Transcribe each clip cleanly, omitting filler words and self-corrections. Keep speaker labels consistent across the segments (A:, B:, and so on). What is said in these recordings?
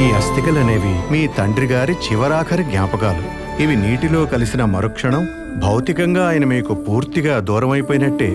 A: ఈ అస్థికలనేవి మీ తండ్రి గారి చివరాఖరి జ్ఞాపకాలు. ఇవి నీటిలో కలిసిన మరుక్షణం భౌతికంగా ఆయన మీకు పూర్తిగా దూరమైపోయినట్టే.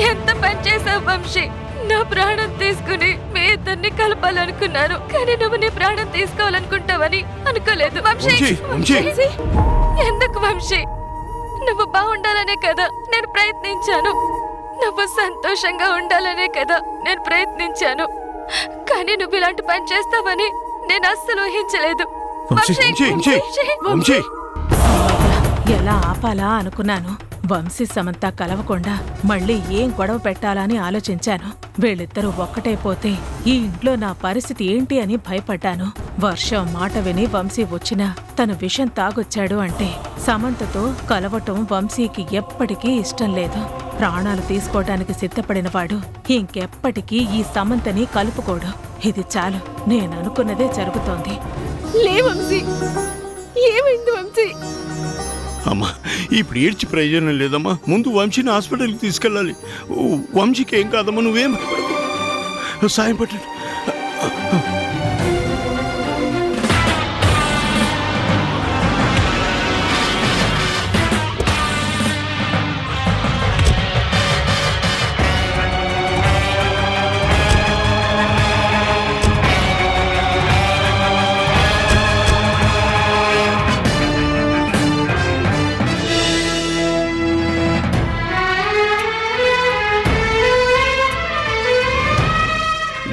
B: ఎంత పని చేసావు వంశీ? నా ప్రాణం తీసుకుని మీ ఇద్దరిని కలపాలనుకున్నాను, కానీ నువ్వు నీ ప్రాణం తీసుకోవాలనుకుంటావని అనుకోలేదు. ఎందుకు వంశీ? నువ్వు బాగుండాలనే కదా నేను ప్రయత్నించాను, నువ్వు సంతోషంగా ఉండాలనే కదా నేను ప్రయత్నించాను, కానీ నువ్వు ఇలాంటి పని చేస్తావని నేను అస్సలు ఊహించలేదు.
C: ఎలా ఆపాలా అనుకున్నాను. వంశీ సమంత కలవకుండా మళ్ళీ ఏం గొడవ పెట్టాలని ఆలోచించాను. వీళ్ళిద్దరూ ఒక్కటైపోతే ఈ ఇంట్లో నా పరిస్థితి ఏంటి అని భయపడ్డాను. వర్షం మాట విని వంశీ వచ్చినా తను విషం తాగొచ్చాడు అంటే సమంతతో కలవటం వంశీకి ఎప్పటికీ ఇష్టం లేదు. ప్రాణాలు తీసుకోవటానికి సిద్ధపడినవాడు ఇంకెప్పటికీ ఈ సమంతని కలుపుకోడు. ఇది చాలు, నేననుకున్నదే జరుగుతోంది.
B: లే వంశీ, ఏమైంది వంశీ?
D: అమ్మా, ఇప్పుడు ఏడ్చి ప్రయోజనం లేదమ్మా. ముందు వంశీని హాస్పిటల్కి తీసుకెళ్ళాలి. వంశీకి ఏం కాదమ్మా, నువ్వేం సాయం పట్టండి.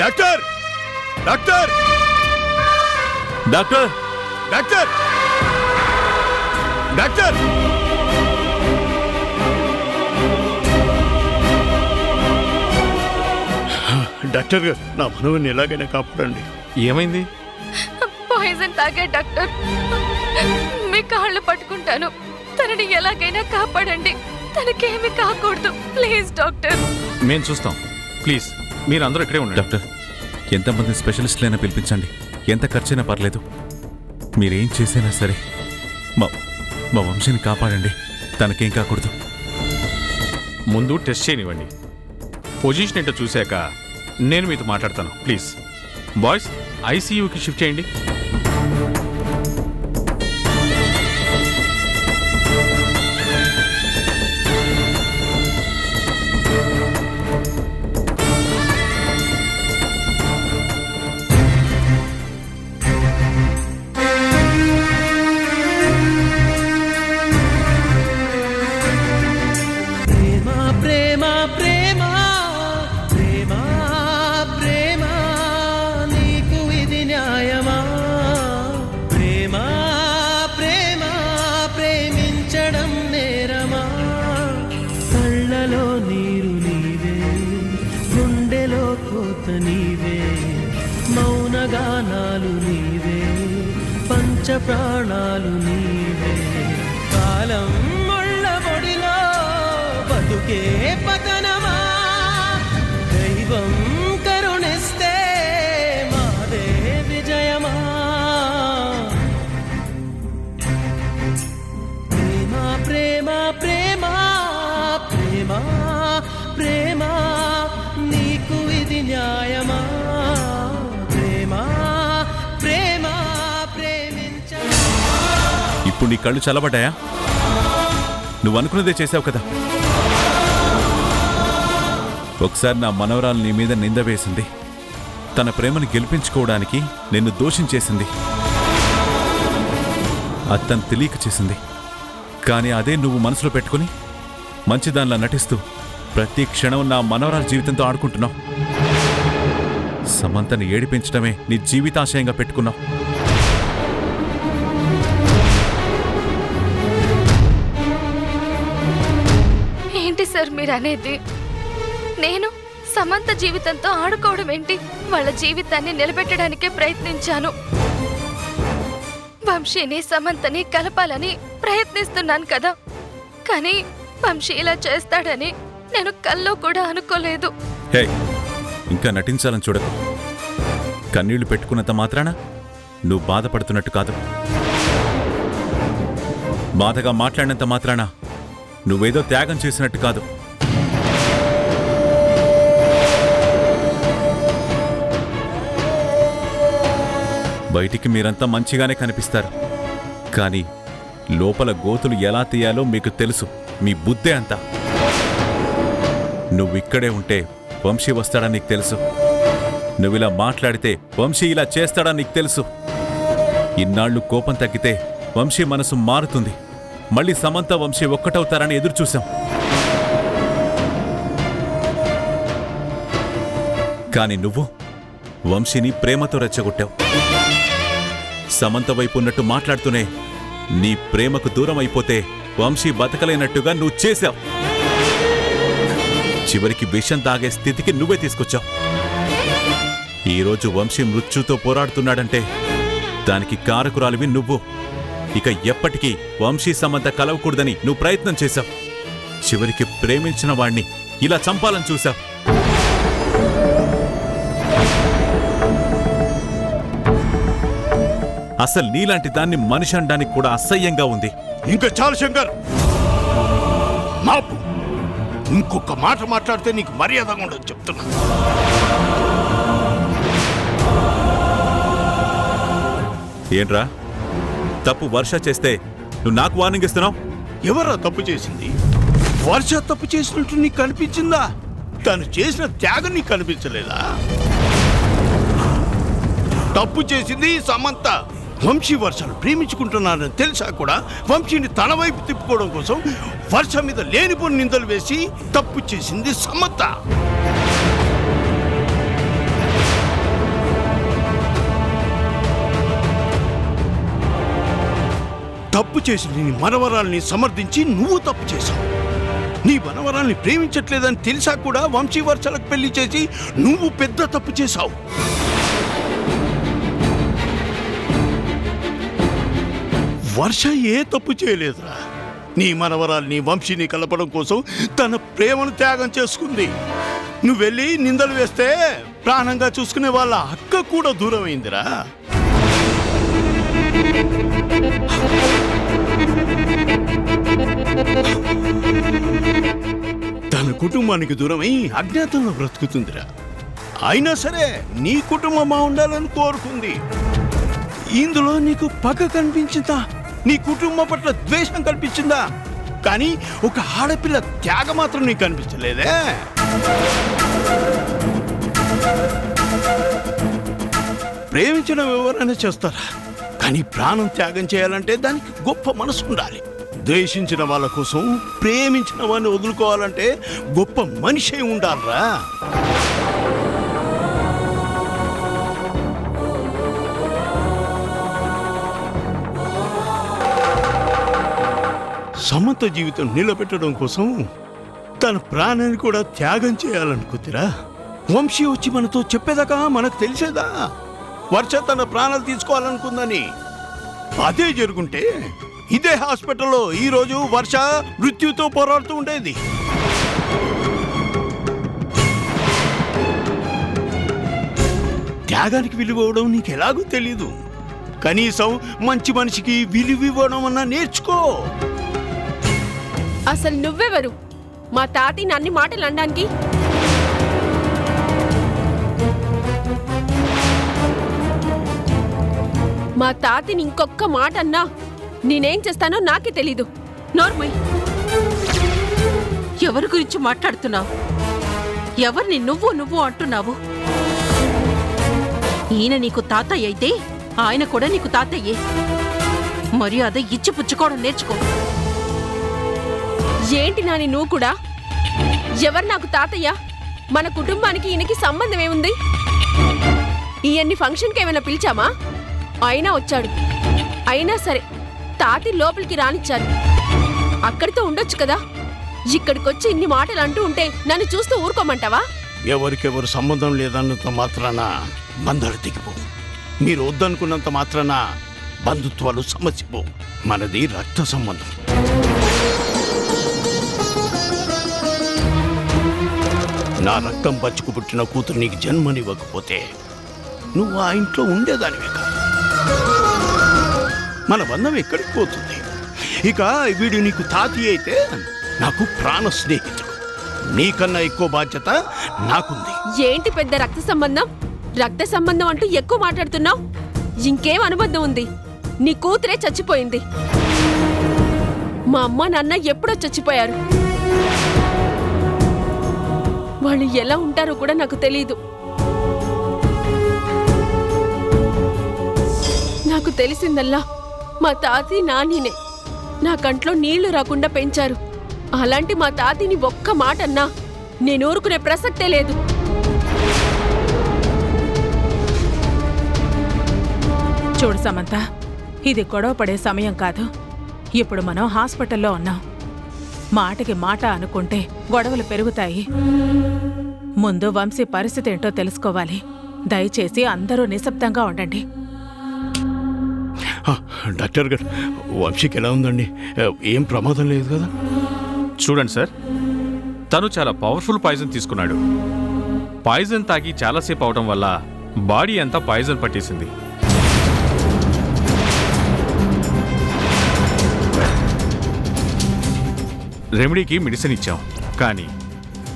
D: Doctor doctor doctor doctor doctor doctor గారు, నా మనవని ఎలాగైనా కాపాడండి.
E: ఏమైంది?
B: పాయిజన్ తాగా డాక్టర్. మీ కాళ్ళు పట్టుకుంటాను, తనని ఎలాగైనా కాపాడండి. తనకేమీ కాకూడదు ప్లీజ్ డాక్టర్.
E: మేము చూస్తాం, ప్లీజ్ మీరందరూ ఇక్కడే ఉండండి.
F: డాక్టర్, ఎంతమంది స్పెషలిస్టులైనా పిలిపించండి, ఎంత ఖర్చైనా పర్లేదు. మీరేం చేసైనా సరే మా వంశీని కాపాడండి, తనకేం కాకూడదు.
E: ముందు టెస్ట్ చేయనివ్వండి. పొజిషన్ ఏంటో చూశాక నేను మీతో మాట్లాడతాను. ప్లీజ్ బాయ్స్, ఐసీయూకి షిఫ్ట్ చేయండి.
G: మౌనగానాలు నీవే, పంచప్రాణాలు నీవే. కాలం ముళ్ళ పొడిలో బతుకే పతనమా, దైవం కరుణిస్తే మాదే విజయమా. ప్రేమ ప్రేమ ప్రేమ ప్రేమ ప్రేమ, నీకు ఇది న్యాయమా?
F: నీ కళ్ళు చల్లబడ్డాయా? నువ్వు అనుకున్నదే చేశావు కదా. ఒకసారి నా మనవరాలు నీ మీద నింద వేసింది. తన ప్రేమను గెలిపించుకోవడానికి నిన్ను దోషించేసింది. అది తను తెలియక చేసింది. కానీ అదే నువ్వు మనసులో పెట్టుకుని మంచిదానిలా నటిస్తూ ప్రతి క్షణం నా మనవరాల జీవితంతో ఆడుకుంటున్నావు. సమంతని ఏడిపించడమే నీ జీవితాశయంగా పెట్టుకున్నావు.
B: ఏంటి సార్ మీరు అనేది? నేను సమంత జీవితంతో ఆడుకోవడం ఏంటి? వాళ్ళ జీవితాన్ని నిలబెట్టడానికే ప్రయత్నించాను. వంశీని సమంతని కలపాలని ప్రయత్నిస్తున్నాను కదా. కానీ వంశీ ఇలా చేస్తాడని నేను కల్లో కూడా అనుకోలేదు.
F: హే, ఇంకా నటించాలని చూడకు. కన్నీళ్లు పెట్టుకున్నంత మాత్రాన నువ్వు బాధపడుతున్నట్టు కాదు. బాధగా మాట్లాడినంత మాత్రాన నువ్వేదో త్యాగం చేసినట్టు కాదు. బయటికి మీరంతా మంచిగానే కనిపిస్తారు, కానీ లోపల గోతులు ఎలా తీయాలో మీకు తెలుసు. మీ బుద్ధే అంతా. నువ్విక్కడే ఉంటే వంశీ వస్తాడని నీకు తెలుసు. నువ్విలా మాట్లాడితే వంశీ ఇలా చేస్తాడని నీకు తెలుసు. ఇన్నాళ్లు కోపం తగ్గితే వంశీ మనసు మారుతుంది. మళ్ళీ సమంత వంశీ ఒక్కటవుతారని ఎదురుచూశాం. కాని నువ్వు వంశీని ప్రేమతో రెచ్చగొట్టావు. సమంత వైపు ఉన్నట్టు మాట్లాడుతూనే నీ ప్రేమకు దూరం అయిపోతే వంశీ బతకలేనట్టుగా నువ్వు చేశావు. చివరికి విషం తాగే స్థితికి నువ్వే తీసుకొచ్చావు. ఈరోజు వంశీ మృత్యుతో పోరాడుతున్నాడంటే దానికి కారకురాలివి నువ్వు. ఇక ఎప్పటికీ వంశీ సమంత కలవకూడదని నువ్వు ప్రయత్నం చేశావు. చివరికి ప్రేమించిన వాణ్ణి ఇలా చంపాలని చూశావు. అసలు నీలాంటి దాన్ని మనిషి అనడానికి కూడా అసహ్యంగా ఉంది.
D: ఇంకా చాలు శంకర్, మాపు. ఇంకొక మాట మాట్లాడితే నీకు మర్యాదగా ఉండదు చెప్తున్నా.
F: ఏంట్రా, తప్పు వర్ష చేస్తే నువ్వు నాకు వార్నింగ్ ఇస్తున్నావు?
D: ఎవరా తప్పు చేసింది? వర్ష తప్పు చేసినట్టు నీకు కనిపించిందా? తను చేసిన త్యాగం నీకు కనిపించలేదా? తప్పు చేసింది సమంత. వంశీ వర్షను ప్రేమించుకుంటున్నారని తెలిసా కూడా వంశీని తన వైపు తిప్పుకోవడం కోసం వర్ష మీద లేనిపోని నిందలు వేసి తప్పు చేసింది సమంత. తప్పు చేసి నీ మనవరాల్ని సమర్థించి నువ్వు తప్పు చేశావు. నీ మనవరాల్ని ప్రేమించట్లేదని తెలిసా కూడా వంశీ వర్షలకు పెళ్లి చేసి నువ్వు పెద్ద తప్పు చేశావు. వర్ష ఏ తప్పు చేయలేదురా. నీ మనవరాల్ని వంశీని కలపడం కోసం తన ప్రేమను త్యాగం చేసుకుంది. నువ్వు వెళ్ళి నిందలు వేస్తే ప్రాణంగా చూసుకునే వాళ్ళ అక్క కూడా దూరమైందిరా. తన కుటుంబానికి దూరమై అజ్ఞాతంలో బ్రతుకుతుందిరా. అయినా సరే నీ కుటుంబం బాగుండాలని కోరుకుంది. ఇందులో నీకు పగ కనిపించిందా? నీ కుటుంబం పట్ల ద్వేషం కనిపించిందా? కానీ ఒక ఆడపిల్ల త్యాగం మాత్రం నీకు కనిపించలేదే. ప్రేమించడం ఎవరైనా చేస్తారా, కానీ ప్రాణం త్యాగం చేయాలంటే దానికి గొప్ప మనసు ఉండాలి. ద్వేషించిన వాళ్ళ కోసం ప్రేమించిన వాడిని వదులుకోవాలంటే గొప్ప మనిషి ఉండాలరా. సమంత జీవితం నిలబెట్టడం కోసం తన ప్రాణాన్ని కూడా త్యాగం చేయాలనుకుందిరా. వంశీ వచ్చి మనతో చెప్పేదాకా మనకు తెలిసేదా వర్ష తన ప్రాణాలు తీసుకోవాలనుకుందని? అదే జరుగుంటే ఇదే హాస్పిటల్లో ఈరోజు వర్ష మృత్యుతో పోరాడుతూ ఉండేది. త్యాగానికి విలువడం నీకు ఎలాగో తెలీదు. కనీసం మంచి మనిషికి విలువ ఇవ్వడం అన్నా నేర్చుకో.
H: అసలు నువ్వెవరు మా తాతని అన్ని మాటలు అనడానికి? మా తాతని ఇంకొక్క మాట అన్నా నేనేం చేస్తానో నాకే తెలీదు. నోర్మయ్,
I: ఎవరి గురించి మాట్లాడుతున్నావు? ఎవరిని నువ్వు నువ్వు అంటున్నావు? ఈయన నీకు తాతయ్య అయితే ఆయన కూడా నీకు తాతయ్యే. మర్యాద ఇచ్చి పుచ్చుకోవడం నేర్చుకో.
H: ఏంటి నాని నువ్వు కూడా? ఎవరు నాకు తాతయ్య? మన కుటుంబానికి ఈయనకి సంబంధం ఏముంది? ఈయన్ని ఫంక్షన్కి ఏమైనా పిలిచామా? అయినా వచ్చాడు. అయినా సరే తాతి లోపలికి రానిచ్చారు. అక్కడితో ఉండొచ్చు కదా. ఇక్కడికొచ్చి ఇన్ని మాటలు అంటూ ఉంటే నన్ను చూస్తూ ఊరుకోమంటావా?
D: ఎవరికెవరు సంబంధం లేదన్నంత మాత్రాన బంధాలు తెగిపోవు. మీరు వద్దనుకున్నంత మాత్రాన బంధుత్వాలు సమసిపోవు. మనది రక్త సంబంధం. నా రక్తం పచ్చుకు పుట్టిన కూతురు నీకు జన్మనివ్వకపోతే నువ్వు ఆ ఇంట్లో ఉండేదానివే కాదు. మన బంధం ఎక్కడికి పోతుంది? ఇక వీడు నీకు తాతి అయితే నాకు ప్రాణ స్నేహితుడు. నీకన్నా ఎక్కువ బాధ్యత నాకుంది.
H: ఏంటి పెద్ద రక్త సంబంధం? రక్త సంబంధం అంటూ ఎక్కువ మాట్లాడుతున్నావు. ఇంకేం అనుబంధం ఉంది? నీ కూతురే చచ్చిపోయింది. మా అమ్మ నాన్న ఎప్పుడో చచ్చిపోయారు. వాళ్ళు ఎలా ఉంటారో కూడా నాకు తెలీదు. నాకు తెలిసిందల్లా మా తాతి నానినే నా కంట్లో నీళ్లు రాకుండా పెంచారు. అలాంటి మా తాతిని ఒక్క మాట అన్నా నేను ఊరుకునే ప్రసక్తే లేదు.
C: చూడు సమంత, ఇది గొడవ పడే సమయం కాదు. ఇప్పుడు మనం హాస్పిటల్లో ఉన్నాం. మాటకి మాట అనుకుంటే గొడవలు పెరుగుతాయి. ముందు వంశీ పరిస్థితి ఏంటో తెలుసుకోవాలి. దయచేసి అందరూ నిశ్శబ్దంగా ఉండండి.
D: డాక్టర్ గారు, వంశీకి ఎలా ఉందండి? ఏం ప్రమాదం లేదు కదా?
E: చూడండి సార్, తను చాలా పవర్ఫుల్ పాయిజన్ తీసుకున్నాడు. పాయిజన్ తాగి చాలాసేపు అవడం వల్ల బాడీ అంతా పాయిజన్ పట్టేసింది. రెమెడీకి మెడిసిన్ ఇచ్చాం, కానీ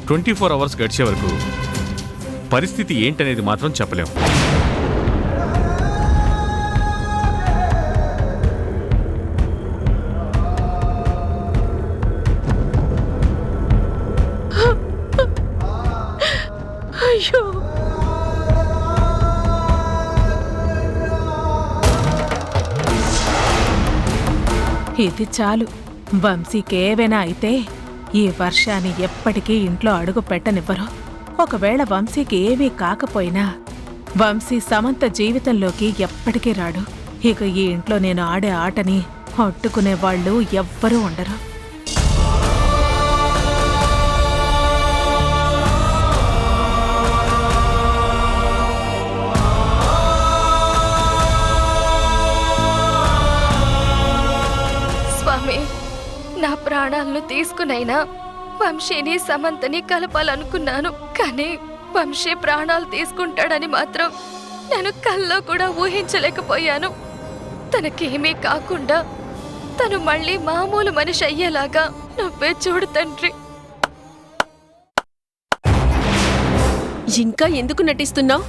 E: 24 అవర్స్ గడిచే వరకు పరిస్థితి ఏంటనేది మాత్రం చెప్పలేం.
H: అయ్యో,
C: ఇది చాలు. వంశీకేవైనా అయితే ఈ వర్షాన్ని ఎప్పటికీ ఇంట్లో అడుగు పెట్టనివ్వరు. ఒకవేళ వంశీకి ఏమీ కాకపోయినా వంశీ సమంత జీవితంలోకి ఎప్పటికీ రాడు. ఇక ఈ ఇంట్లో నేను ఆడే ఆటని అడ్డుకునే వాళ్ళు ఎవ్వరూ ఉండరు.
B: స్వామి, నా ప్రాణాలను తీసుకునైనా వంశీని సమంతని కలపాలనుకున్నాను. కానీ వంశీ ప్రాణాలు తీసుకుంటాడని మాత్రం నేను కల్లో కూడా ఊహించలేకపోయాను. తనకేమీ కాకుండా తను మళ్ళీ మామూలు మనిషి అయ్యేలాగా నువ్వే చూడు తండ్రి.
H: ఇంకా ఎందుకు నటిస్తున్నావు?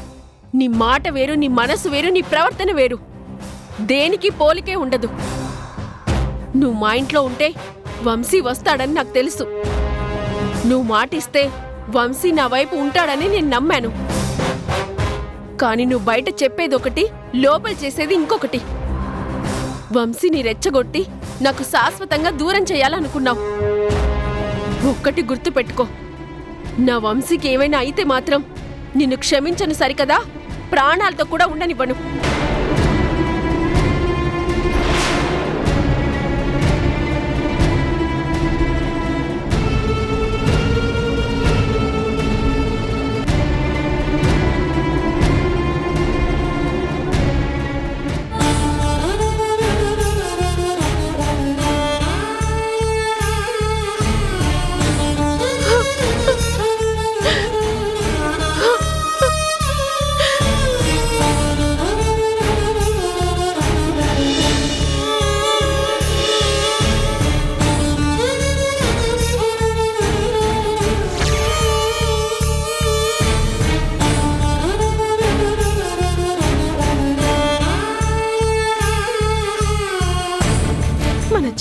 H: నీ మాట వేరు, నీ మనసు వేరు, నీ ప్రవర్తన వేరు. దేనికి పోలికే ఉండదు. నువ్వు మా ఇంట్లో ఉంటే వంశీ వస్తాడని నాకు తెలుసు. నువ్వు మాటిస్తే వంశీ నా వైపు ఉంటాడని నేను నమ్మాను. కానీ నువ్వు బయట చెప్పేది ఒకటి, లోపల చేసేది ఇంకొకటి. వంశీని రెచ్చగొట్టి నాకు శాశ్వతంగా దూరం చేయాలనుకున్నావు. ఒక్కటి గుర్తుపెట్టుకో, నా వంశీకి ఏమైనా అయితే మాత్రం నిన్ను క్షమించను సరికదా, ప్రాణాలతో కూడా ఉండనివ్వను.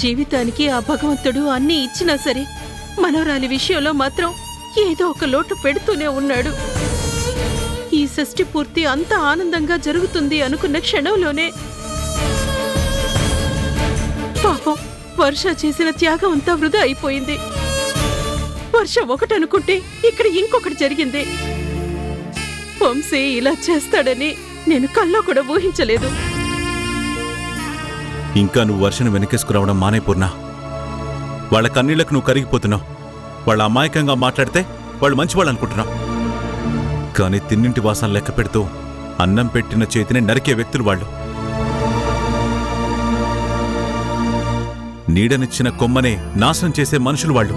I: జీవితానికి ఆ భగవంతుడు అన్నీ ఇచ్చినా సరే మనవరాలి విషయంలో మాత్రం ఏదో ఒక లోటు పెడుతూనే ఉన్నాడు. ఈ షష్ఠి పూర్తి అంత ఆనందంగా జరుగుతుంది అనుకున్న క్షణంలోనే పాపం వర్ష చేసిన త్యాగం అంతా వృధా అయిపోయింది. వర్ష ఒకటనుకుంటే ఇక్కడ ఇంకొకటి జరిగింది. వంశీ ఇలా చేస్తాడని నేను కల్లో కూడా ఊహించలేదు.
F: ఇంకా నువ్వు వర్షను వెనకేసుకురావడం మానే పూర్ణ. వాళ్ళ కన్నీళ్లకు నువ్వు కరిగిపోతున్నావు. వాళ్ళ అమాయకంగా మాట్లాడితే వాళ్ళు మంచివాళ్ళు అనుకుంటున్నావు. కానీ తిన్నింటి వాసన లెక్క పెడుతూ అన్నం పెట్టిన చేతిని నరికే వ్యక్తులు వాళ్ళు. నీడనిచ్చిన కొమ్మనే నాశనం చేసే మనుషులు వాళ్ళు.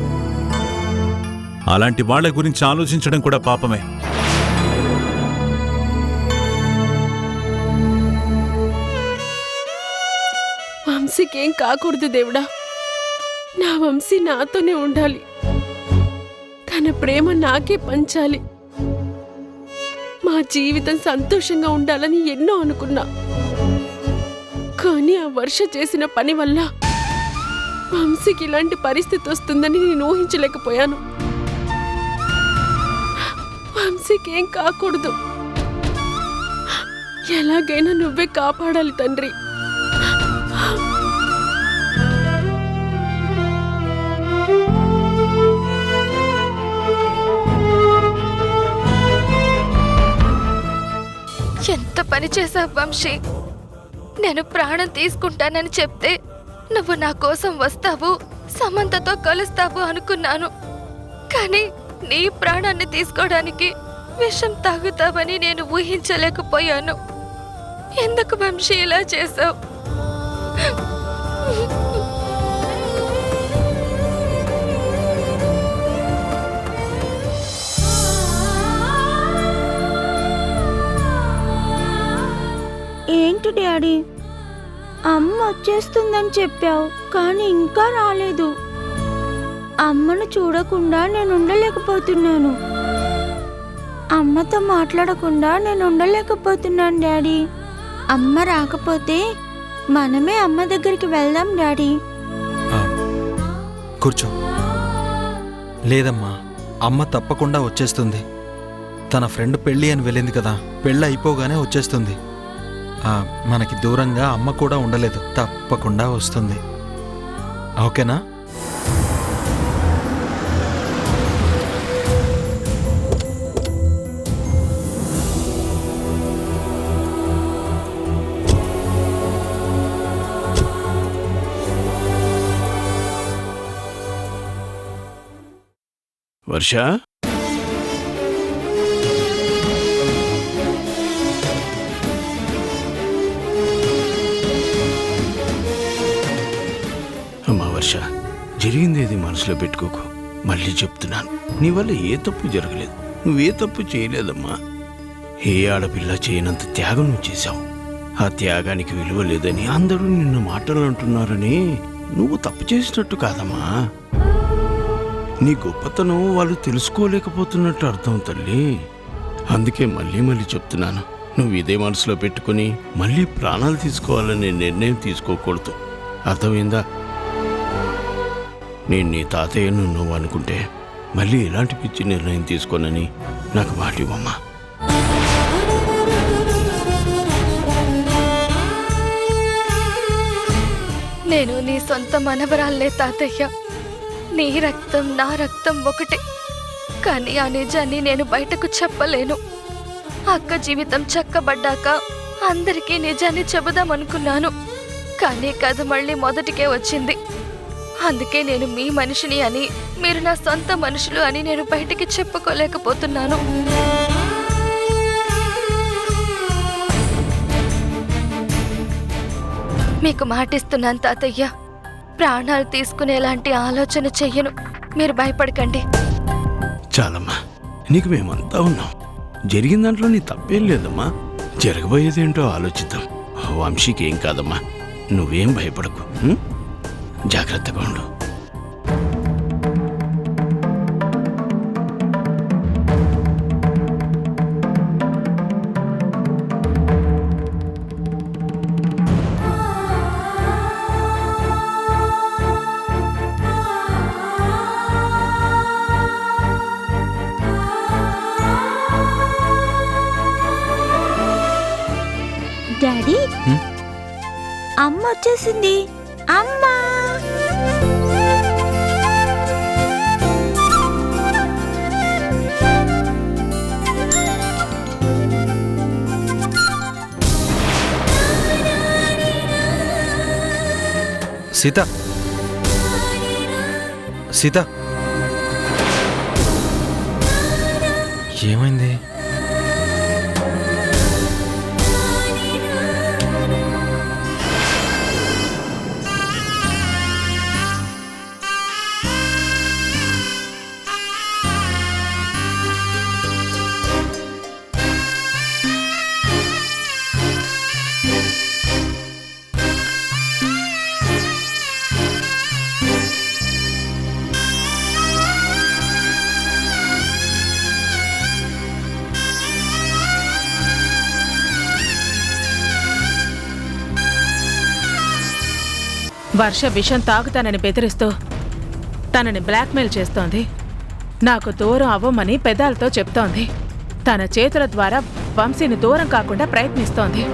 F: అలాంటి వాళ్ల గురించి ఆలోచించడం కూడా పాపమే.
H: వంశీకేం కాకూడదు దేవుడా. నా వంశీ నాతోనే ఉండాలి. తన ప్రేమ నాకే పంచాలి. మా జీవితం సంతోషంగా ఉండాలని ఎన్నో అనుకున్నా. కానీ ఆ వర్ష చేసిన పని వల్ల వంశీకి ఇలాంటి పరిస్థితి వస్తుందని నేను ఊహించలేకపోయాను. వంశీకి ఏం కాకూడదు. ఎలాగైనా నువ్వే కాపాడాలి తండ్రి.
B: ఎంత పని చేశావు వంశీ. నేను ప్రాణం తీసుకుంటానని చెప్తే నువ్వు నా కోసం వస్తావు, సమంతతో కలుస్తావు అనుకున్నాను. కానీ నీ ప్రాణాన్ని తీసుకోవడానికి విషం తాగుతావని నేను ఊహించలేకపోయాను. ఎందుకు వంశీ ఇలా చేశావు?
J: ఏంటి డాడీ, అమ్మ వచ్చేస్తుందని చెప్పావు కానీ ఇంకా రాలేదు. అమ్మను చూడకుండా నేను ఉండలేకపోతున్నాను. అమ్మతో మాట్లాడకుండా నేను ఉండలేకపోతున్నాను డాడీ. అమ్మ రాకపోతే మనమే అమ్మ దగ్గరికి వెళ్దాం డాడీ.
K: కూర్చో. లేదమ్మా, అమ్మ తప్పకుండా వచ్చేస్తుంది. తన ఫ్రెండ్ పెళ్ళి అని వెళ్ళింది కదా, పెళ్ళి అయిపోగానే వచ్చేస్తుంది. మనకి దూరంగా అమ్మ కూడా ఉండలేదు, తప్పకుండా వస్తుంది. ఓకేనా?
D: వర్ష, అమ్మా వర్ష, జరిగిందేది మనసులో పెట్టుకోకు. మళ్ళీ చెప్తున్నాను, నీ వల్ల ఏ తప్పు జరగలేదు. నువ్వే తప్పు చేయలేదమ్మా. ఏ ఆడపిల్ల చేయనంత త్యాగం నువ్వు చేశావు. ఆ త్యాగానికి విలువ లేదని అందరూ నిన్ను మాటలు అంటున్నారని నువ్వు తప్పు చేసినట్టు కాదమ్మా. నీ గొప్పతనం వాళ్ళు తెలుసుకోలేకపోతున్నట్టు అర్థం తల్లి. అందుకే మళ్ళీ మళ్ళీ చెప్తున్నాను, నువ్వు ఇదే మనసులో పెట్టుకుని మళ్ళీ ప్రాణాలు తీసుకోవాలనే నిర్ణయం తీసుకోకూడదు. అర్థమైందా? నేను నీ తాతయ్యను నువ్వు అనుకుంటే మళ్ళీ ఇలాంటి పిచ్చి నిర్ణయం తీసుకోనని నాకు మాట ఇవ్వమ్మా.
B: నేను నీ సొంత మనవరాలే తాతయ్య. నీ రక్తం నా రక్తం ఒకటే. కానీ ఆ నిజాన్ని నేను బయటకు చెప్పలేను. అక్క జీవితం చక్కబడ్డాక అందరికీ నిజాన్ని చెబుదామనుకున్నాను. కానీ కథ మళ్ళీ మొదటికే వచ్చింది. అందుకే నేను మీ మనిషిని అని, మీరు నా సొంత మనుషులు అని నేను బయటికి చెప్పుకోలేకపోతున్నాను. మీకు మాటిస్తున్నాను తాతయ్య, ప్రాణాలు తీసుకునేలాంటి ఆలోచన చెయ్యను. మీరు భయపడకండి.
D: చాలమ్మా, నీకు మేమంతా ఉన్నాం. జరిగిన దాంట్లో నీ తప్పేం లేదమ్మా. జరగబోయేదేంటో ఆలోచిద్దాం. వంశీకి ఏం కాదమ్మా, నువ్వేం భయపడకు. జాగ్రత్తగా ఉండు.
J: వచ్చేసింది. అమ్మా!
K: సీత, సీత, ఏమైంది?
C: వర్ష విషం తాగుతానని బెదిరిస్తూ తనని బ్లాక్మెయిల్ చేస్తోంది. నాకు దూరం అవ్వమని పెదాలతో చెప్తోంది. తన చేతుల ద్వారా వంశీని దూరం కాకుండా ప్రయత్నిస్తోంది.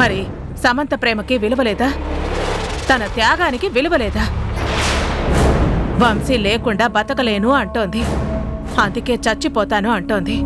C: మరి సమంత ప్రేమకి విలువలేదా? తన త్యాగానికి విలువలేదా? వంశీ లేకుండా బతకలేను అంటోంది. అందుకే చచ్చిపోతాను అంటోంది.